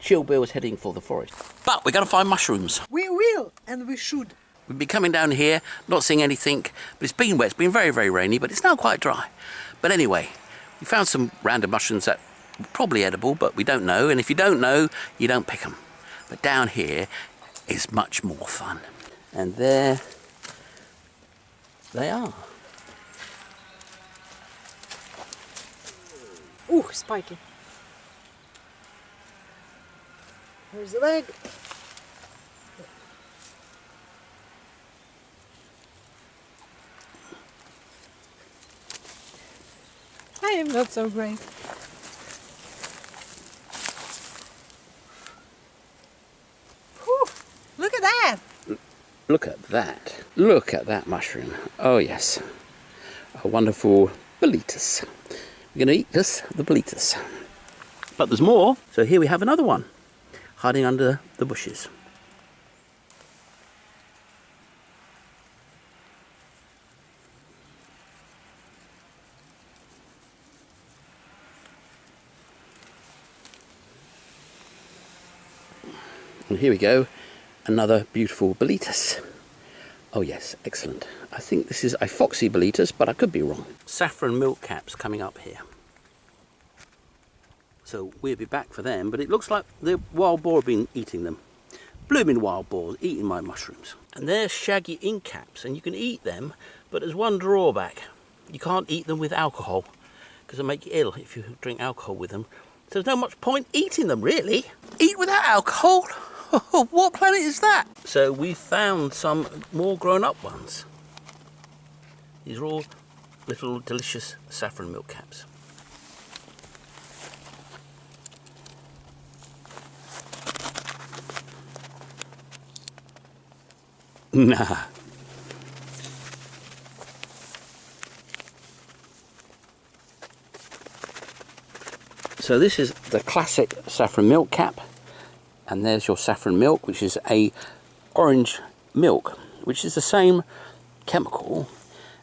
Chill Bill's heading for the forest. But we're going to find mushrooms. We will, and we should. We've been coming down here, not seeing anything, but it's been wet. It's been very, very rainy, but it's now quite dry. But anyway, we found some random mushrooms that are probably edible, but we don't know. And if you don't know, you don't pick them. But down here is much more fun. And there they are. Ooh, spiky. Here's the leg. I am not so great. Whew, look at that! Look at that. Look at that mushroom. Oh yes. A wonderful boletus. We're going to eat this, the boletus. But there's more. So here we have another one, hiding under the bushes. And here we go, another beautiful boletus. Oh yes, excellent. I think this is a foxy boletus, but I could be wrong. Saffron milk caps coming up here. So we'll be back for them, but it looks like the wild boar have been eating them. Blooming wild boars eating my mushrooms. And there's shaggy ink caps, and you can eat them, but there's one drawback. You can't eat them with alcohol, because they'll make you ill if you drink alcohol with them. So there's no much point eating them, really. Eat without alcohol? What planet is that? So we found some more grown-up ones. These are all little delicious saffron milk caps. Nah. So this is the classic saffron milk cap. And there's your saffron milk, which is a orange milk, which is the same chemical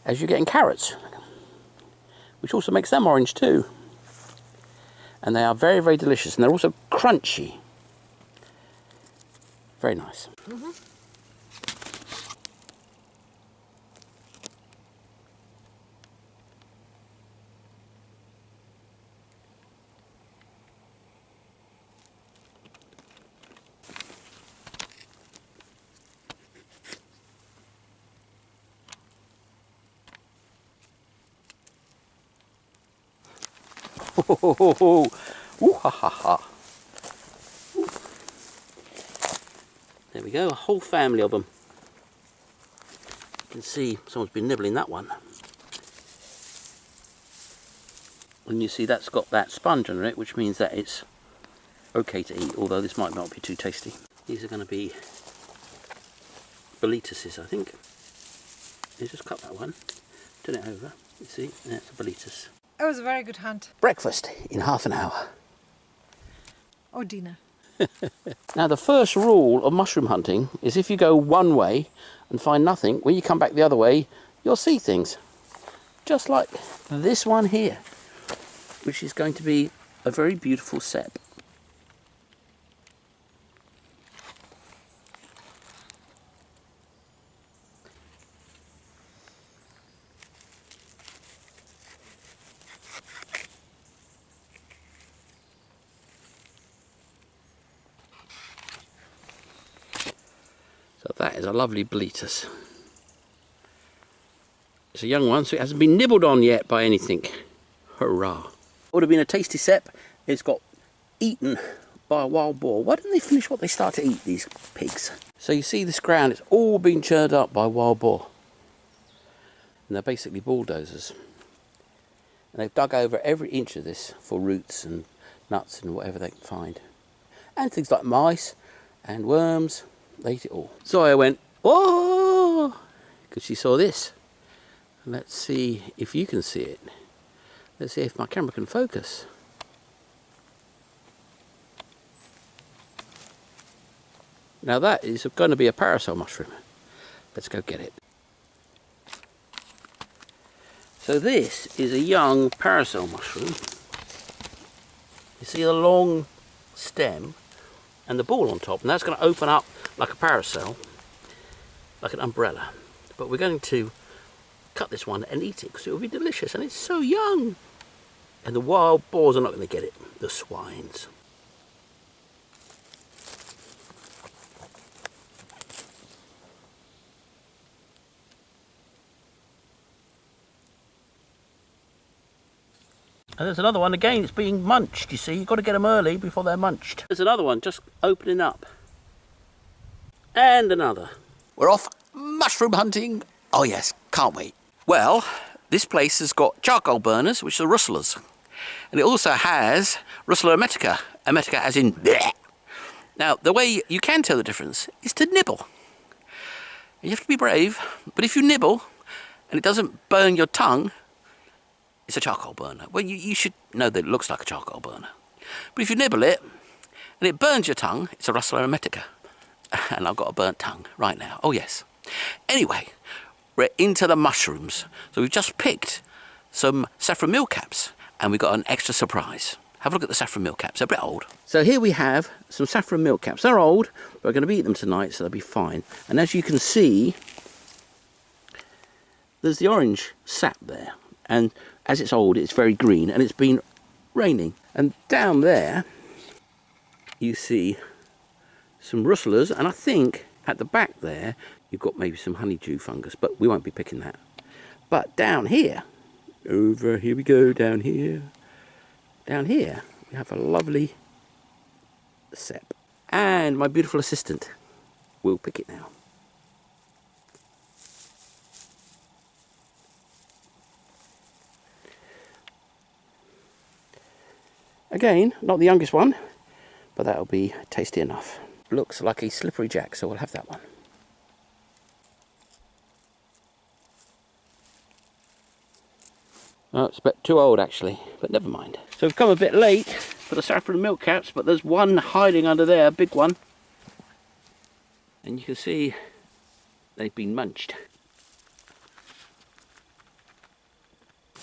as you get in carrots, which also makes them orange too. And they are very, very delicious, and they're also crunchy. Very nice. Mm-hmm. Ooh, ha, ha, ha. There we go, a whole family of them. You can see someone's been nibbling that one. And you see that's got that sponge under it, which means that it's okay to eat, although this might not be too tasty. These are going to be boletuses, I think. You just cut that one, turn it over, you see, that's a boletus. It was a very good hunt. Breakfast in half an hour. Or dinner. Now the first rule of mushroom hunting is if you go one way and find nothing, when you come back the other way, you'll see things. Just like this one here, which is going to be a very beautiful sep. So that is a lovely boletus. It's a young one, so it hasn't been nibbled on yet by anything. Hurrah. Would have been a tasty sep. It's got eaten by a wild boar. Why didn't they finish what they start to eat, these pigs? So you see this ground, it's all been churned up by wild boar. And they're basically bulldozers. And they've dug over every inch of this for roots and nuts and whatever they can find. And things like mice and worms. They ate it all. So I went, whoa, because she saw this. Let's see if you can see it. Let's see if my camera can focus. Now that is going to be a parasol mushroom. Let's go get it. So this is a young parasol mushroom. You see the long stem and the ball on top, and that's going to open up like a parasol, like an umbrella. But we're going to cut this one and eat it because it will be delicious, and it's so young. And the wild boars are not going to get it, the swines. And there's another one again, it's being munched, you see. You've got to get them early before they're munched. There's another one just opening up. And another. We're off mushroom hunting. Oh yes, can't wait. Well, this place has got charcoal burners, which are rustlers. And it also has Russula emetica. Emetica as in bleh. Now, the way you can tell the difference is to nibble. You have to be brave, but if you nibble and it doesn't burn your tongue, it's a charcoal burner. Well, you should know that it looks like a charcoal burner. But if you nibble it and it burns your tongue, it's a Russula emetica. And I've got a burnt tongue right now. Oh yes. Anyway, we're into the mushrooms. So we've just picked some saffron mealcaps and we've got an extra surprise. Have a look at the saffron mealcaps. They're a bit old. So here we have some saffron mealcaps. They're old, but we're going to eat them tonight, so they'll be fine. And as you can see, there's the orange sap there. And as it's old, it's very green, and it's been raining. And down there, you see some rustlers, and I think at the back there, you've got maybe some honeydew fungus, but we won't be picking that. But down here, here we go, down here, we have a lovely sep. And my beautiful assistant will pick it now. Again, not the youngest one, but that'll be tasty enough. Looks like a slippery jack, so we'll have that one. Oh, it's a bit too old actually, but never mind. So we've come a bit late for the saffron mealcaps, but there's one hiding under there, a big one. And you can see they've been munched.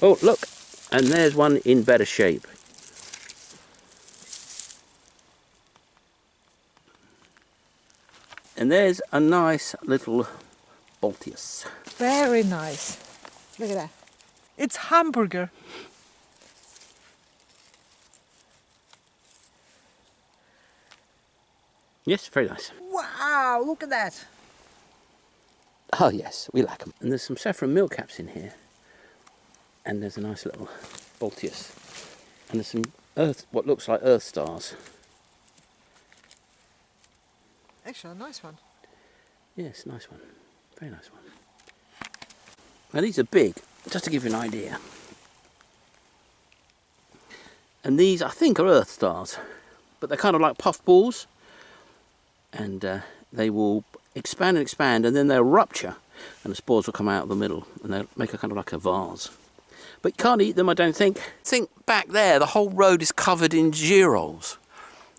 Oh, look, and there's one in better shape. And there's a nice little Baltius. Very nice. Look at that. It's hamburger. Yes, very nice. Wow, look at that. Oh yes, we like them. And there's some saffron mealcaps in here. And there's a nice little Baltius. And there's some what looks like earth stars. Actually, a nice one. Yes, nice one. Very nice one. Now these are big, just to give you an idea. And these, I think, are earth stars. But they're kind of like puffballs. And they will expand and expand, and then they'll rupture. And the spores will come out of the middle. And they'll make a kind of like a vase. But you can't eat them, I don't think. Think back there, the whole road is covered in girolles,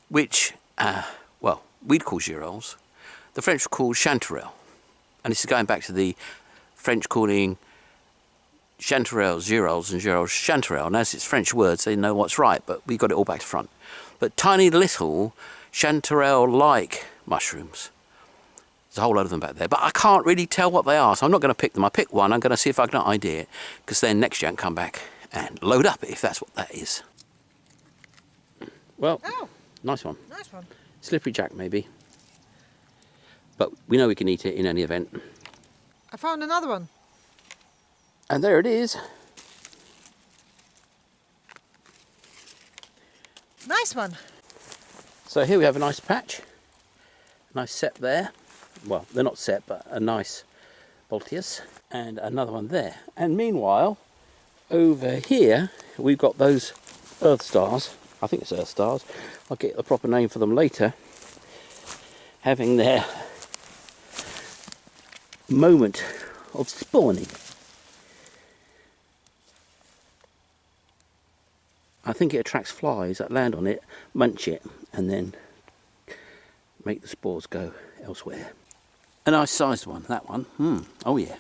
which, well, we'd call girolles. The French would call chanterelles. And this is going back to the French calling chanterelles girolles and girolles chanterelles. And as it's French words, they know what's right, but we got it all back to front. But tiny little chanterelle-like mushrooms. There's a whole load of them back there, but I can't really tell what they are, so I'm not going to pick them. I pick one, I'm going to see if I can ID it, because then next year I can come back and load up if that's what that is. Well, Oh, nice one. nice one. Slippery jack, maybe. But we know we can eat it in any event. I found another one. And there it is. Nice one. So here we have a nice patch. Nice sep there. Well, they're not sep, but a nice Baltius. And another one there. And meanwhile, over here, we've got those earth stars. I think it's earth stars. I'll get the proper name for them later. Having their moment of spawning. I think it attracts flies that land on it, munch it, and then make the spores go elsewhere. A nice sized one, that one. Oh yeah.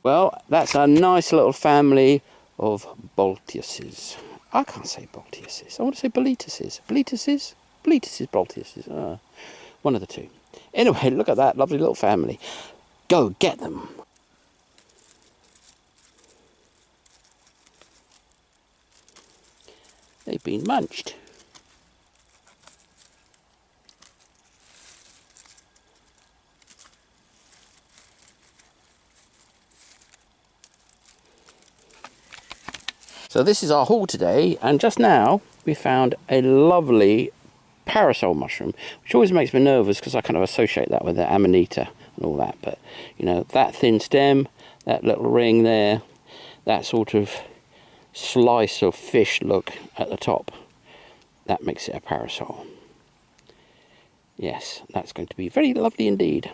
Well, that's a nice little family of Boltiuses. I can't say Boltiuses. I want to say Boletuses. Boletuses? Boletuses, Boltiuses. One of the two. Anyway, look at that lovely little family. Go get them. They've been munched. So this is our haul today, and just now we found a lovely parasol mushroom, which always makes me nervous because I kind of associate that with the amanita and all that. But you know, that thin stem, that little ring there, that sort of slice of fish look at the top, that makes it a parasol. Yes, that's going to be very lovely indeed.